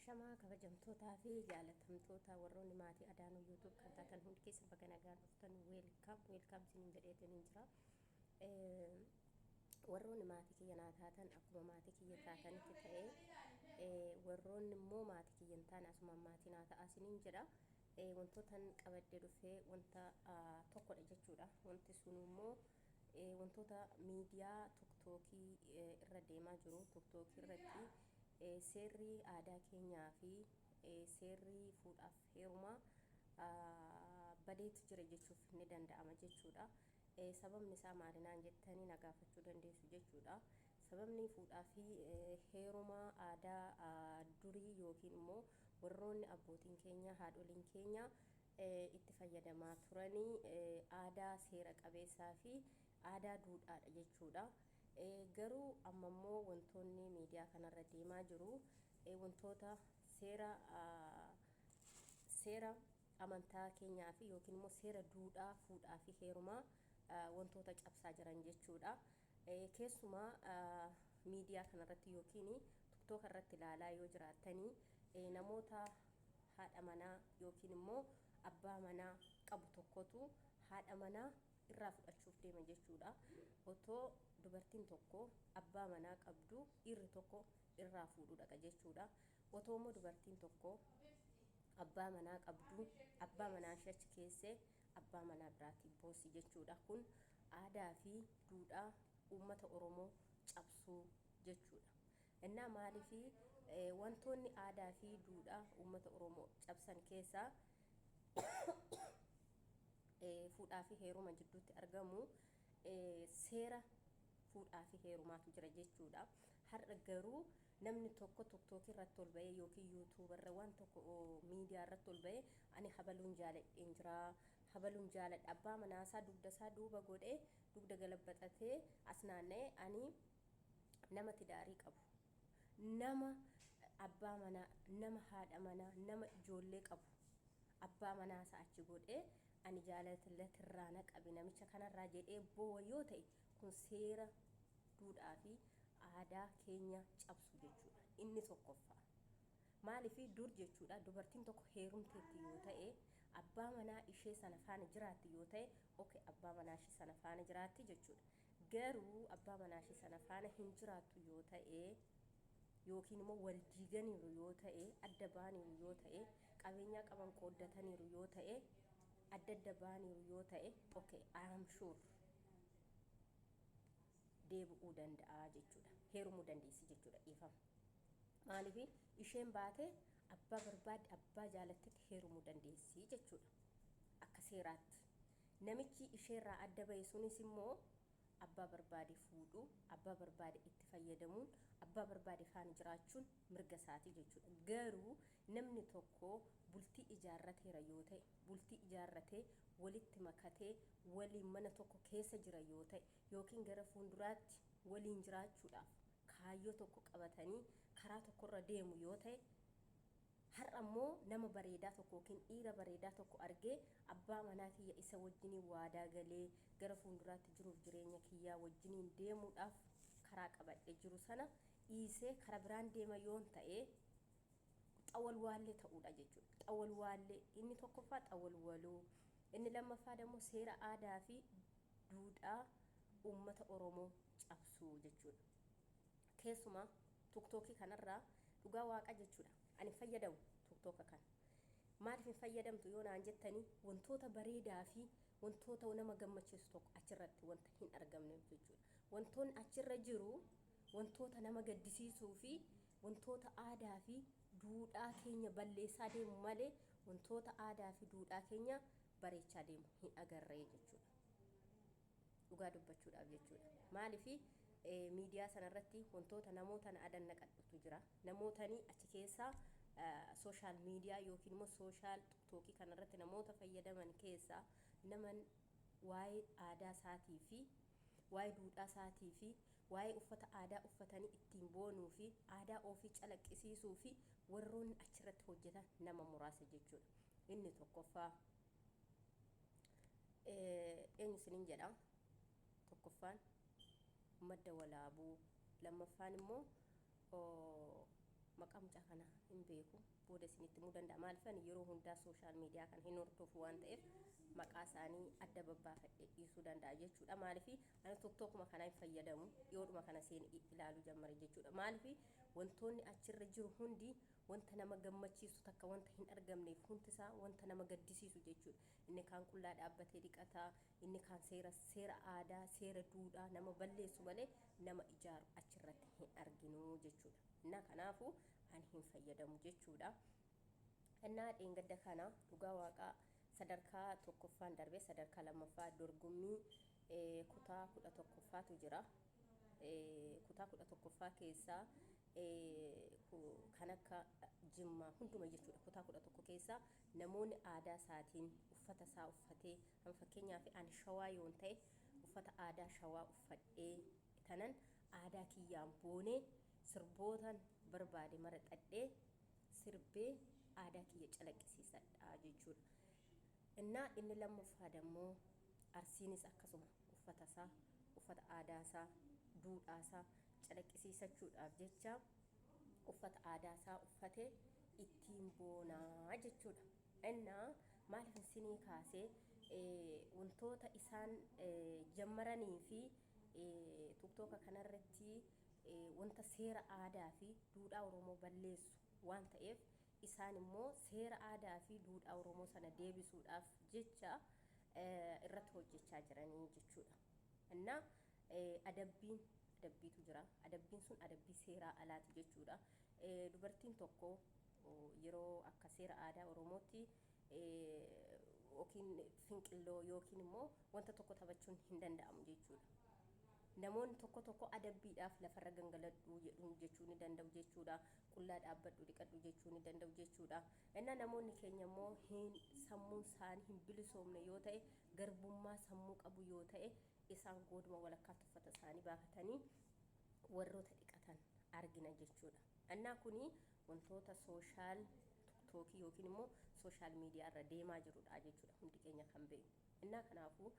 Ashamaa kabajamtootaa fi jaalatamtoota warroonni maatii Adaanuu YouTube kan taatan hundi keessan baga nagaan dhuftan weelkaam isiniin jedheetaniin jira. Warroonni maatii kiyya naa taatan akkuma maatii kiyya taatanitti ta'ee warroonni immoo maatii kiyya hin taane asuma maatii naa ta'a isiniin jedha. Wantootan qabadde dhufee wanta tokkodha jechuudha. Wanti sun immoo wantoota miidiyaa tiktookii irra deemaa jiru. Tiktookii irratti seerri aadaa keenyaa fi seerri fuudhaaf heerumaa badeetu jira jechuuf ni danda'ama jechuudha. Sababni isaa maalinaan jettanii na gaafachuu dandeessu jechuudha. Sababni fuudhaa fi heerumaa aadaa durii yookiin immoo warroonni abbootiin keenya haadholiin keenya itti fayyadamaa turanii aadaa seera qabeessaa fi aadaa duudhaadha jechuudha. Garuu amma immoo wantoonni miidiyaa kanarra deemaa jiru wantoota seera amantaa keenyaa fi yookiin immoo seera duudhaa fuudhaa fi heerumaa wantoota cabsaa jiran jechuudha. Keessumaa miidiyaa kanarratti yookiin tiktook irratti ilaalaa yoo jiraattanii namoota haadha manaa yookiin immoo abbaa manaa qabu tokkotu haadha manaa irraa fudhachuuf deema jechuudha. Otoo dubartiin tokko abbaa manaa qabdu dhiirri tokko irraa fuudhuu dhaqa jechuudha. Otoo immoo dubartiin tokko abbaa manaa qabdu abbaa manaa achi keessee abbaa manaa biraatii boossi jechuudha. Kun aadaa fi duudhaa uummata Oromoo cabsuu jechuudha. Innaa maaliif wantoonni aadaa fi duudhaa uummata Oromoo cabsan keessaa fuudhaa fi heeruma jidduutti argamu seera fuudhaa fi heerumaatu jira jechuudha. Har'a garuu namni tokko tiktookii irratti ol ba'ee yookiin yuutuubarra waan tokko miidiyaa irratti ol ba'ee ani habaluun jaaladheen jira, habaluun jaaladha, abbaa manaasaa dugda isaa duuba godhee dugda galabbaxatee as naanna'ee ani nama tidaarii qabu, nama abbaa manaa, nama haadha manaa, nama ijoollee qabu abbaa manaasaa achi godhee ani jaalatirraa na qabi namicha kanarraa jedhee boo'a yoo ta'e kun seera duudhaa fi aadaa keenya cabsu jechuudha. Inni tokkoffaa maaliif dur jechuudha dubartiin tokko heerumteetti yoo ta'e abbaa manaa ishee sana faana jiraatti yoo ta'e okay abbaa manaa ishee sana faana jiraatti jechuudha. Garuu abbaa manaa ishee sana faana hin jiraattu yoo ta'e yookiin immoo wal diiganiiru yoo ta'e adda baaniiru yoo ta'e qabeenyaa qaban qooddataniiru yoo ta'e adda baaniiru yoo ta'e okay I am sure deebi'uu danda'a jechuudha. Heerumuu dandeessi jechuudha dhiifama. Maaliif isheen baate abbaa barbaade abbaa jaalattetti heerumuu dandeessi jechuudha. Akka seeraatti namichi isheerraa adda ba'e sunis immoo abbaa barbaade fuudhu, abbaa barbaade itti fayyadamuun, abbaa barbaade faana jiraachuun mirga isaati jechuudha. Garuu namni tokko bultii ijaarrateera yoo ta'e, bultii ijaarratee walitti makatee waliin mana tokko keessa jira yoo ta'e yookiin gara fuulduraatti waliin jiraachuudhaaf kaayyoo tokko qabatanii karaa tokkorra deemu yoo ta'e har'a immoo nama bareedaa tokko yookiin dhiira bareedaa tokko argee abbaa manaa kiyya isa wajjiniin waadaa galee gara fuulduraatti jiruuf jireenya kiyyaa wajjiniin deemuudhaaf karaa qabadhe jiru sana dhiisee karaa biraan deema yoon ta'e xawalwaallee ta'uudha jechuudha. Xawalwaallee inni tokkoffaa xawalwaluu, inni lammaffaa immoo seera aadaa fi duudhaa uummata Oromoo cabsuu jechuudha. Keessumaa tiktookii kanarraa dhugaa waaqa jechuudha. Ani fayyadamu tiktooka kana. Maaliif hin fayyadamtu yoo naan jettanii wantoota bareedaa fi wantoota nama gammachiisu tokko achirratti wanta hin argamne jechuudha. Wantoonni achirra jiru wantoota nama gaddisiisuu fi wantoota aadaa fi duudhaa keenya balleessaa deemu malee wantoota aadaa fi duudhaa keenya bareechaa deemu hin agarree jechuudha. Dhugaa dubbachuudhaaf jechuudha. Maaliif miidiyaa sanarratti wantoota namoota na adan naqadhutu jira. Namootani achi keessaa sooshaal miidiyaa yookiin immoo sooshaal tiktookii kanarratti namoota fayyadaman keessaa naman waa'ee aadaa isaatii fi waa'ee duudhaa isaatii fi waa'ee uffata aadaa uffatanii ittiin boonuu fi aadaa ofii calaqqisiisuu fi warroonni achirratti hojjetan nama muraasa jechuudha. Inni tokkoffaa eenyu isiniin jedha? Tokkoffaan madda walaabuu, lammaffaan immoo maqaa mucaa kana hin beeku booda isinitti himuu danda'a maaliif ani yeroo hundaa sooshaal miidiyaa kan hin hordofu waan ta'eef maqaa isaanii adda babbaafadhee dhiisuu danda'a jechuudha maaliif ani tokkuma kana hin fayyadamu dhiyoodhuma kana seen ilaaluu jammare jechuudha maaliif wantoonni achirra jiru hundi wanta nama gammachiisu takka wanta hin argamneef hundisaa wanta nama gaddisiisu jechuudha inni kaan qullaa dhaabbatee dhiqataa inni kaan seera aadaa seera duudhaa nama balleessu malee nama ijaaru achirratti hin arginu jechuudha innaa kanaafu ani hin fayyadamu jechuudha innaa dheengadda kana dhugaa waaqaa sadarkaa tokkoffaan darbee sadarkaa lammaffaa dorgommii kutaa 11ffaatu jira kutaa 11ffaa keessaa kan akka Jimmaa hunduma jechuudha kutaa 11 keessaa namoonni aadaa isaatiin uffata isaa uffatee kan fakkeenyaaf ani shawaa yoon ta'e uffata aadaa shawaa uffadhee tanan aadaa kiyyaan boonee sirbootan barbaade maraxadhee sirbee aadaa kiyya calaqqisiisadha jechuudha innaa inni lammaffaa dammoo arsiinis akkasuma uffata isaa uffata aadaa isaa duudhaa isaa calaqqisiisachuudhaaf jecha uffata aadaa isaa uffatee ittiin boonaa jechuudha innaa maaliif isinii kaasee wantoota isaan jammaranii fi tiktoka kanarratti wanta seera aadaa fi duudhaa Oromoo balleessu waan ta'eef isaan immoo seera aadaa fi duudhaa Oromoo sana deebisuudhaaf jecha irratti hojjechaa jiranii jechuudha innaa adabbiitu jira adabbiin sun adabbii seeraa alaati jechuudha dubartiin tokko yeroo akka seera aadaa Oromootti yookiin finqilloo yookiin immoo wanta tokko taphachuun hin danda'amu jechuudha namoonni tokko adabbiidhaaf lafarra gangaladhu jedhuun jechuu ni danda'u jechuudha qullaa dhaabbadhu dhiqadhu jechuu ni danda'u jechuudha innaa namoonni keenya immoo sammuun isaanii hin bilisoomne yoo ta'e garbummaa sammuu qabu yoo ta'e isaan goduma walakkaatti uffata isaanii baafatanii warroota dhiqatan argina jechuudha innaa kuni wantoota sooshaal tiktookii yookiin immoo sooshaal miidiyaa irra deemaa jirudha jechuudha hundi keenya kan beeknu innaa kanaafuu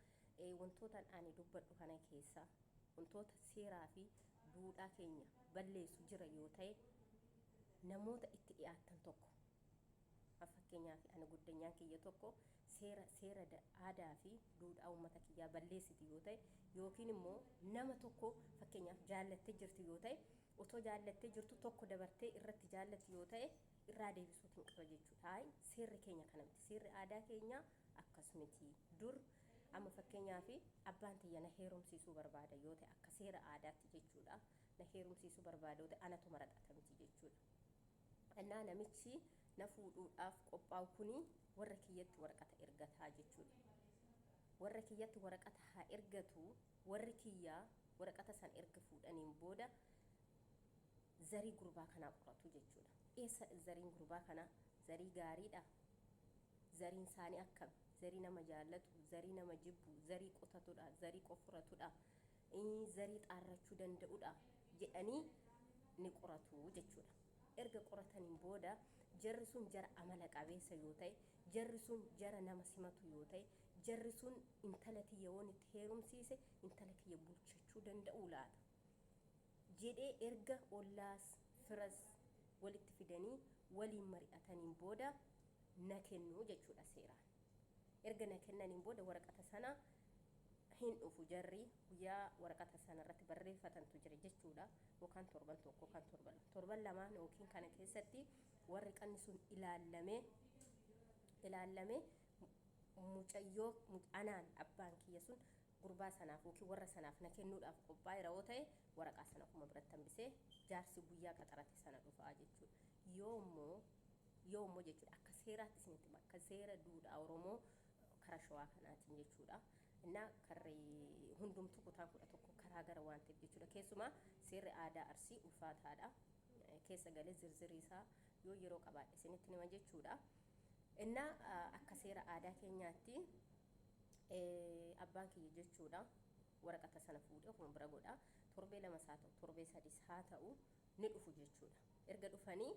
wantoota ani dubbadhu kana keessaa wantoota seeraa fi duudhaa keenya balleessu jira yoo ta'e namoota itti dhiyaatan tokko fakkeenyaaf ani guddanyaan kiyya tokko seera aadaa fi duudhaa uummata kiyyaa balleessiti yoo ta'e yookiin immoo nama tokko fakkeenyaaf jaallattee jirti yoo ta'e otoo jaallattee jirtu tokko dabartee irratti jaallatti yoo ta'e irraa deebisuutiin qaba jechuudha seerri keenya kana miti seerri aadaa keenya akkasumiti dur amma fakkeenyaaf abbaan tiyya na heerumsiisuu barbaada yoo ta'e akka seera aadaatti jechuudha na heerumsiisuu barbaada yoo ta'e anatu maraxata miti jechuudha innaa namichi na fuudhuudhaaf qophaa'u kuni warra kiyyatti waraqata ergataa jechuudha warra kiyyatti waraqata haa ergatu warri kiyyaa waraqata san erga fuudhaniin booda zarii gurbaa kanaa qoratu jechuudha eessa zariin gurbaa kanaa zarii gaariidha zariin isaanii akkam zarii nama jaallatu zarii nama jibbu zarii qotatudha zarii qofuratudha zarii xaarrachuu danda'udha jedhanii ni qoratu jechuudha erga qorataniin booda jarri sun jara amala qabeessa yoo ta'e jarri sun jara nama simatu yoo ta'e jarri sun intala kiyya waan itti heerumsiise intala kiyya bulchachuu danda'u laata jedhee erga ollaas firas walitti fidanii waliin mari'ataniin booda na kennu jechuudha seeraan erga na kennaniin booda waraqata sana hin dhufu jarri guyyaa waraqata sana irratti barreeffatantu jira jechuudha yookaan torban tokko kan torban lamaan yookiin kana keessatti warri qanni sun ilaallamee mucayyoo anaan abbaan kiyya sun gurbaa sanaaf yookiin warra sanaaf na kennuudhaaf qophaa'e yoo ta'e waraqaa sana kuma biratti hambisee jaarsi guyyaa qaxarate sana dhufaa jechuudha yoommoo jechuudha akka seeraatti isinitti akka seera duudhaa Oromoo karaa shawaa kanaatiin jechuudha innaa karri hundumtu kutaan 11 karaa gara waan ta'eef jechuudha keessumaa seerri aadaa Arsii ulfaataadha keessa galee zirzirii isaa yoo yeroo qabaadhe isinitti nima jechuudha innaa akka seera aadaa keenyaatti abbaan kiyya jechuudha waraqata sana fuudhee ofuma bira godha torbee lama haa ta'u torbee sadis haa ta'u ni dhufu jechuudha erga dhufanii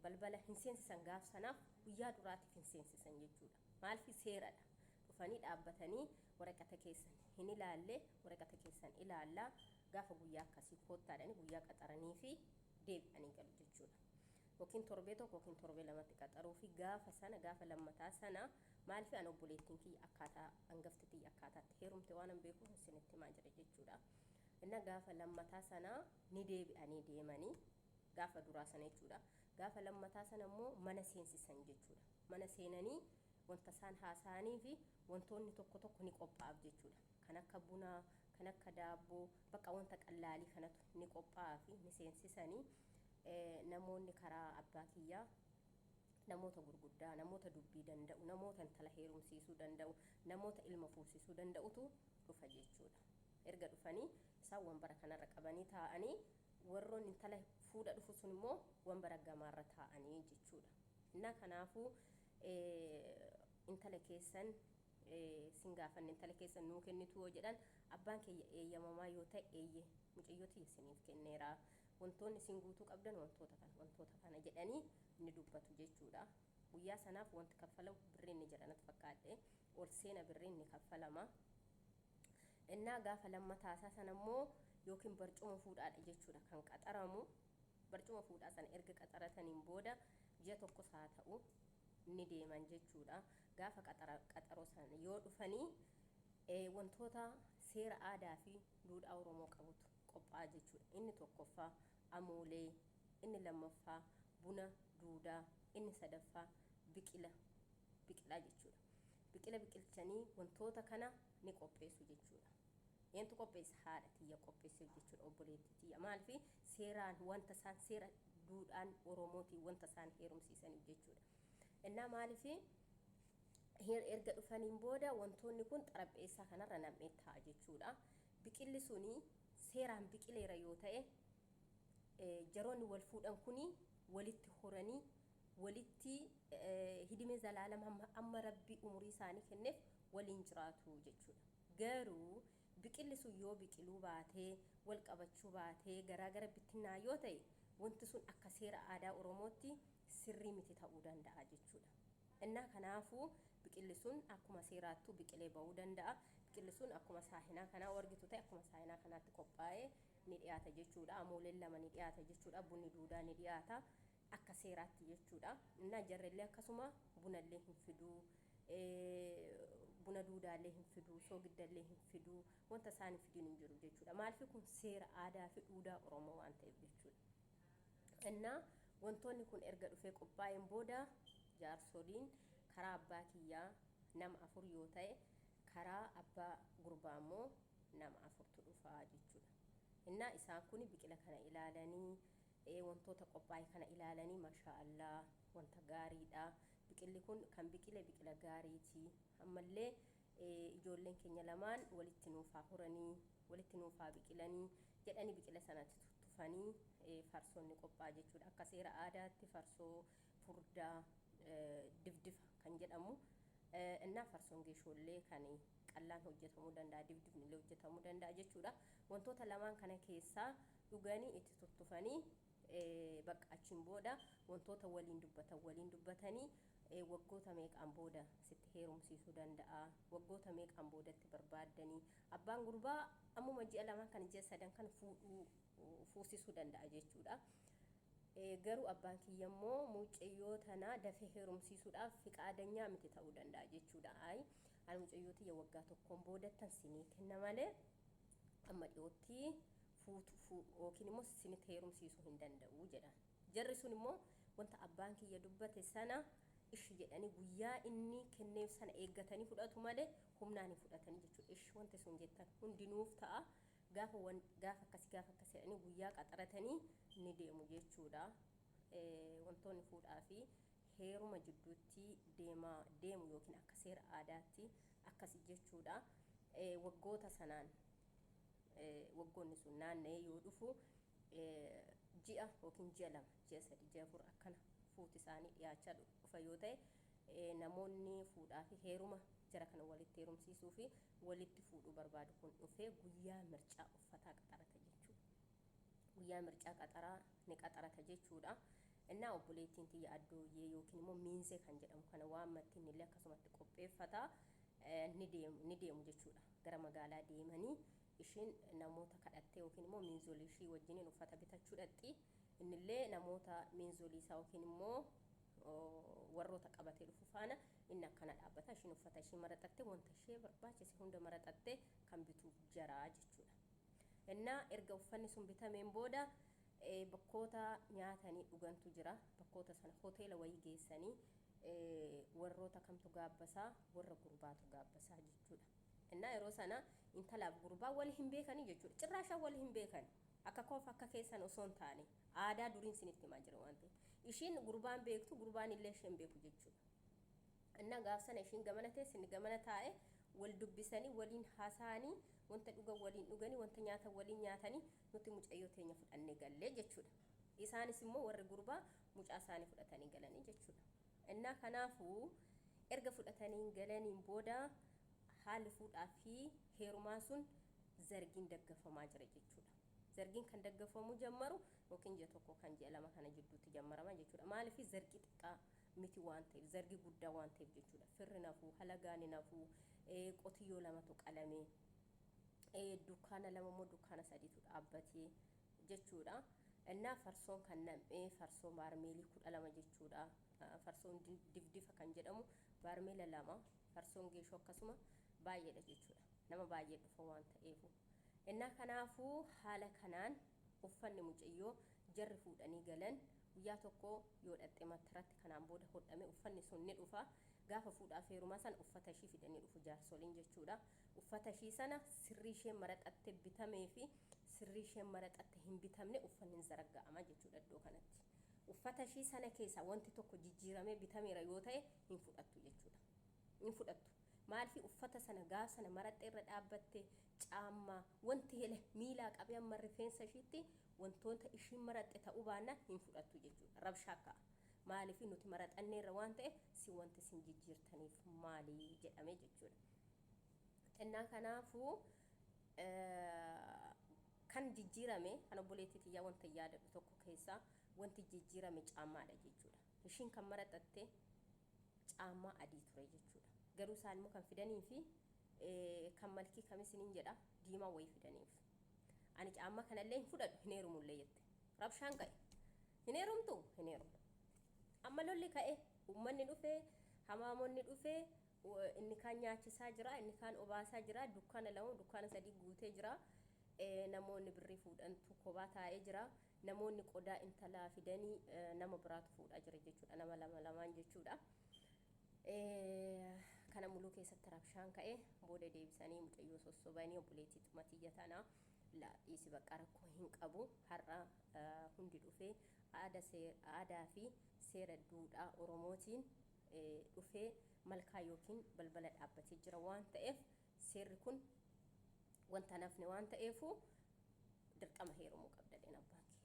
balbala hin seensisan gaaf sanaaf guyyaa duraatiif hin seensisan jechuudha maaliif seeradha dhufanii dhaabbatanii waraqata keessan hin ilaalle waraqata keessan ilaallaa gaafa guyyaa akkasii koottaadhani guyyaa qaxaranii fi deebi'anii galu jechuudha. Yookiin torbee tokko yookiin torbee lamatti qaxaruu fi gaafa lammataa sana maaliif an obboleettiin kiyya akkaataa hangafti kiyya akkaataatti heerumte waan hin beekuuf isinitti himaa jira jechuudha. Inna gaafa lammataa sana ni deebi'anii deemanii gaafa duraa sana jechuudha. Gaafa lammataa sana immoo mana seensisan jechuudha. Mana seenanii wanta isaan haasa'anii fi wantoonni tokko tokko ni qophaa'aaf jechuudha. Kan akka bunaa, kan akka daabboo, bakka wanta qallaalii kanatu ni qophaa'aa fi ni seensisanii namoonni karaa abbaa kiyyaa namoota gurguddaa, namoota dubbii danda'u, namoota intala heerumsiisuu danda'u, namoota ilma fuusisuu danda'utu dhufa jechuudha. Erga dhufanii isaan wanbara kanarra qabanii taa'anii warroon intala fuudha dhufu sun immoo wanbara gamaarra taa'anii jechuudha. Inna kanaafuu intala keessan sin gaafanne intala keessan nuu kennitu yoo jedhan abbaan kiyya eeyyamamaa yoo ta'e eeyye mucayyooti isiniif kenneera. Wantoonni isin guutuu qabdan wantoota kana jedhanii ni dubbatu jechuudha. Guyyaa sanaaf wanti kaffalamu birriin ni jedhanatu fakkaadhe ol seena birriin ni kaffalama. Innaa gaafa lammataa sana immoo yookiin barcuma fuudhaadha jechuudha kan qaxaramu. Barcuma fuudhaa sana erga qaxarataniin booda ji'a tokko saa ta'u ni deeman jechuudha. Gaafa qaxaroo sana yoo dhufanii wantoota seera aadaa fi duudhaa Oromoo qabutu qophaa'aa jechuudha. Inni tokkoffaa amoolee, inni lammaffaa buna duudaa, inni sadaffaa biqilaa jechuudha. Biqila biqilchanii wantoota kana ni qopheessu jechuudha. Eentu qopheessa? Haadha tiyya qopheessu jechuudha, obboleettii tiyya. Maaliif seeraan wanta isaan seera duudhaan Oromootiin wanta isaan heerumsiisaniif jechuudha. Innaa maaliif erga dhufaniin booda wantoonni kun xarapheessaa kanarra nam'ee taa'a jechuudha. Biqilli suni seeraan biqileera yoo ta'e jaroonni wal fuudhan kuni walitti horanii walitti hidimee zalaalama amma rabbi umurii isaanii kenneef waliin jiraatu jechuudha. Garuu biqilli sun yoo biqiluu baatee wal qabachuu baatee garaagara bittinnaa yoo ta'e wanti sun akka seera aadaa Oromootti sirrii miti ta'uu danda'a jechuudha. Innaa kanaafuu biqilli sun akkuma seeraattuu biqilee bahuu danda'a. Biqilli sun akkuma saahinaa kanaa argitu ta'e akkuma saahinaa kanaatti qophaa'ee ni dhiyaata jechuudha. Amooleen lama ni dhiyaata jechuudha. Bunni duudaa ni dhiyaata akka seeraatti jechuudha. Innaa jarrellee akkasuma bunallee hin fiduu, buna duudaallee hin fiduu, soogidallee hin fiduu, wanta isaan hin fidin hin jiru jechuudha. Maaliif kun seera aadaa fi duudhaa Oromoo waan ta'eef jechuudha. Innaa wantoonni kun erga dhufee qophaa'een booda jaarsoliin karaa abbaa kiyyaa nama 4 yoo ta'e karaa abbaa gurbaa immoo nama 4tu dhufaa jechuudha. Innaa isaan kun biqila kana ilaalanii wantoota qophaa'e kana ilaalanii maashaallah wanta gaariidha. Biqilli kun kan biqila gaariiti. Ammallee ijoolleen keenya lamaan walitti nuufaa horanii walitti nuufaa biqilanii jedhanii biqila sanatti tufanii farsoonni qophaa'a jechuudha. Akka seera aadaatti farsoo furdaa difdifa kan jedhamu innaa farsoon geeshoollee kan qallaan hojjetamuu danda'a, difdifni illee hojjetamuu danda'a jechuudha. Wantoota lamaan kana keessaa dhuganii itti tuttufanii bakka achiin booda wantoota waliin dubbatanii waggoota meeqaan booda sitti heerumsiisuu danda'a, waggoota meeqaan boodatti barbaaddanii abbaan gurbaa ammuma ji'a lamaan kan ji'a sadan kan fuusisuu danda'a jechuudha. Garuu abbaan kiyya immoo mucayyoo tana dafee heerumsiisuudhaaf fiqaadanyaa miti ta'uu danda'a jechuudha. Ani mucayyoo tiyya waggaa tokkoon boodattan sinii kenna malee amma dhiyootti yookiin immoo sinitti heerumsiisuu hin danda'u jedha. Jarri sun immoo wanta abbaan kiyya dubbate sana ishi jedhanii guyyaa inni kenneef sana eeggatanii fudhatu malee humnaan hin fudhatanii jechuudha. Ishi wanti sun jettan hundinuuf ta'a. Gaafa akkasii jedhanii guyyaa qaxaratanii ni deemu jechuudha. Wantoonni fuudhaa fi heeruma jidduutti deemu yookiin akka seera aadaatti akkasii jechuudha. Waggoota sanaan waggoonni sun naanna'ee yoo dhufu ji'a yookiin ji'a 2, ji'a 3, ji'a 4 akkana fuuti isaanii dhiyaachaa dhufa yoo ta'e namoonni fuudhaa fi heeruma jara kana walitti heerumsiisuu fi walitti fuudhuu barbaadu kun dhufee guyyaa mircaa uffataa qaxarata jechuudha. Guyyaa mircaa qaxaraa ni qaxarata jechuudha. Innaa obboleettiin tiyya addooyyee yookiin immoo miinzee kan jedhamu kana waan mattiin illee akkasumatti qopheeffata ni deemu jechuudha. Gara magaalaa deemanii ishiin namoota kadhattee yookiin immoo miinzolii ishii wajjiniin uffata bitachuu dhaqxi. innillee namoota miinzoliisaa yookiin immoo warroota qabatee dhufu faana inni akkana dhaabbata. Ishiin uffata ishii maraxattee wanta ishee barbaachise hunda maraxattee kan bituuf jaraa jechuudha. Innaa erga uffanni sun bitameen booda bakkoota nyaatanii dhugantu jira. Bakkoota sana hoteela wayii geessanii warroota kamtu gaabbasaa, warra gurbaatu gaabbasaa jechuudha. Innaa yeroo sana intalaaf gurbaa wali hin beekanii jechuudha. Cirraashaa wali hin beekan. Akka koof akka keessan osoo hin taane aadaa duriin sinitti himaa jira waan ta'eef. Ishiin gurbaan beektu, gurbaan illee isheen beeku jechuudha. Innaa gaafsana ishiin gamana teesse inni gamana taa'e wal dubbisanii waliin haasa'anii wanta dhugan waliin dhuganii wanta nyaatan waliin nyaatanii nuti mucayyoo teenya fudhannee gallee jechuudha. Isaanis immoo warri gurbaa mucaa isaanii fudhatanii galanii jechuudha. Innaa kanaafuu erga fudhatanii galaniin booda haalli fuudhaa fi heerumaa sun zargiin daggafamaa jira jechuudha. Zargiin kan daggafamu jammaru yookiin ji'a tokko kan ji'a lama kana jidduutti jammarama jechuudha. Maaliif zargi xiqqaa miti waan ta'eef, zargi guddaa waan ta'eef jechuudha. Firri nafuu, halagaan nafuu, qotiyyoo lamatu qalamee, dukkaana lama immoo dukkaana sadiitu dhaabbatee jechuudha. Innaa farsoon kan nam'ee farsoo baarmeelii 12 jechuudha. Farsoon difdifa kan jedhamu baarmeela 2, farsoon geeshoo akkasuma baay'eedha jechuudha. Nama baay'ee dhufa waan ta'eef. Innaa kanaafuu haala kanaan uffanni mucayyoo jarri fuudhanii galan guyyaa tokko yoo dhatte mataratti kanaan booda hodhame uffanni sun ni dhufa. Gaafa fuudhaaf heerumaa sana uffata ishii fidanii dhufu jaarsoliin jechuudha. Uffata ishii sana sirrii ishee maraxatte bitamee fi sirrii ishee maraxatte hin bitamne uffanni hin zaragga'ama jechuudha iddoo kanatti. Uffata ishii sana keessa wanti tokko jijjiiramee bitameera yoo ta'e hin fudhattu jechuudha. Hin fudhattu. Maaliif uffata sana gaafa sana maraxxee irra dhaabbatte caammaa wanti hele miilaa qabee amma rifeensa ishiitti wantoota ishiin maraxxe ta'uu baannaan hin fudhattu jechuudha. Rabshaa ka'a. Maaliif nuti maraxanneerra waan ta'eef si wanti sin jijjiirtaniif maali jedhame jechuudha. Innaa kanaafuu kan jijjiirame kan obboleettii tiyyaa wanta yaadadhu tokko keessaa wanti jijjiirame caammaadha jechuudha. Ishiin kan maraxatte caammaa adii ture jechuudha. Garuu isaan immoo kan fidanii fi kan malkii kamisiniin jedha diimaa wayii fidaniif. Ani caammaa kanallee hin fudhadhu hin heerumullee jette. Rabshaan ka'e. Hin heerumtu hin heerumu. Amma lolli ka'e uummanni dhufee hamaamonni dhufee inni kaan nyaachisaa jira, inni kaan obaasaa jira, dukkaana 2 dukkaana 3 guutee jira. Namoonni birrii fuudhantu kophaa taa'ee jira. Namoonni qodaa intalaa fidanii nama biraatu fuudhaa jira jechuudha. Nama lamaan jechuudha. Kana muluu keessatti rabshaan ka'e booda deebisanii mucayyoo sossobanii obboleettii xumatiyya tanaa dhiisi bakka rakkoo hin qabu har'a hundi dhufee aadaa fi seera duudhaa Oromootiin dhufee malkaa yookiin balbala dhaabbatee jira waan ta'eef seerri kun wanta nafne waan ta'eefu dirqama heerumuu qabda dheen abbaan kiyya.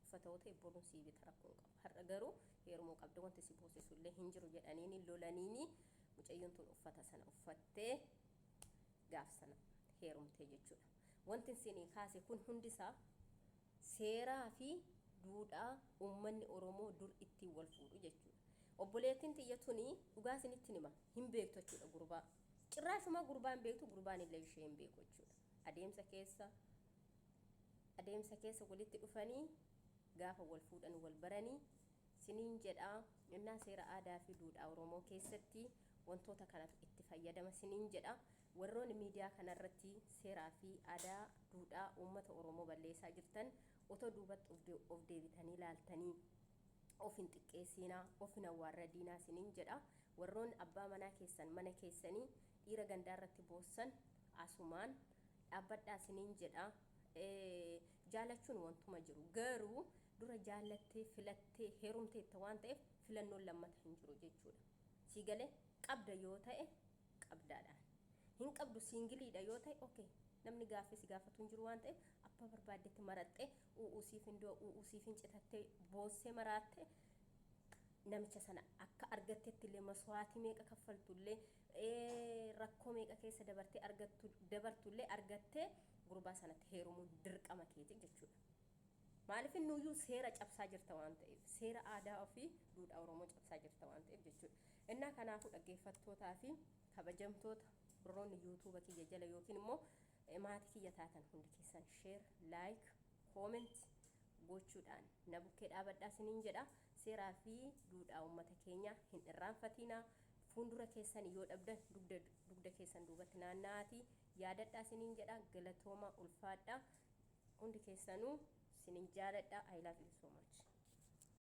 Uffata ta'e boruun sii bita rakkoo qabu. Har'a garuu heerumuu qabda wanti si boosisullee hin jiru jedhaniini lolaniini mucayyoon tun uffata sana uffattee gaaf sana heerumtee jechuudha. Wanti isinii kaase kun hundisaa seeraa fi duudhaa uummanni Oromoo dur ittiin wal fuudhu jechuudha. Obboleettiin tiyya tuni dhugaa isinitti hima hin beektu jechuudha gurbaa. Cirraashuma gurbaa hin beektu gurbaan illee ishee hin beeku jechuudha. Adeemsa keessa walitti dhufanii gaafa wal fuudhan wal baranii siniin jedhaa innaa seera aadaa fi duudhaa Oromoo keessatti wantoota kanatu itti fayyadama siniin jedha. Warroonni miidiyaa kanarratti seeraa fi aadaa duudhaa uummata Oromoo balleessaa jirtan otoo duubatti of deebitanii ilaaltanii of hin xiqqeessinaa of hin awwaarradiinaa siniin jedha. Warroonni abbaa manaa keessan mana keessanii dhiira gandaarratti boossan asumaan dhaabbadhaa siniin jedha. Jaalachuun wantuma jiru garuu dura jaalattee filattee heerumteetta waan ta'eef filannoon lammata hin jiru jechuudha. Si galee qabda yoo ta'e qabdaadhaan hin qabdu siingiliidha yoo ta'e okay namni gaaffii si gaafatu hin jiru waan ta'eef abbaa barbaaddetti maraxxee u'uusiif hin citattee boossee maraatte namicha sana akka argattetti illee maswaatii meeqa kaffaltullee rakkoo meeqa keessa dabartullee argattee gurbaa sanatti heerumuun dirqama keeti jechuudha. Maaliif nuyyuu seera cabsaa jirta waan ta'eef seera aadaa fi duudhaa Oromoo cabsaa jirta waan ta'eef jechuudha. Innaa kanaafuu dhaggeeffattootaa fi kabajamtoota warroonni yuutuuba kiyya jala yookiin immoo maatii kiyya taatan hundi keessan sheer, laayik, kooment gochuudhaan na bukkee dhaabadhaa isiniin jedha. Seeraa fi duudhaa uummata keenya hin irraanfatinaa. Fuuldura keessan yoo dhabdan dugda keessan duubatti naanna'aatii yaadadhaa isiniin jedha. Galatooma ulfaadhaa. Hundi keessanuu isinin jaaladha. I love you so much.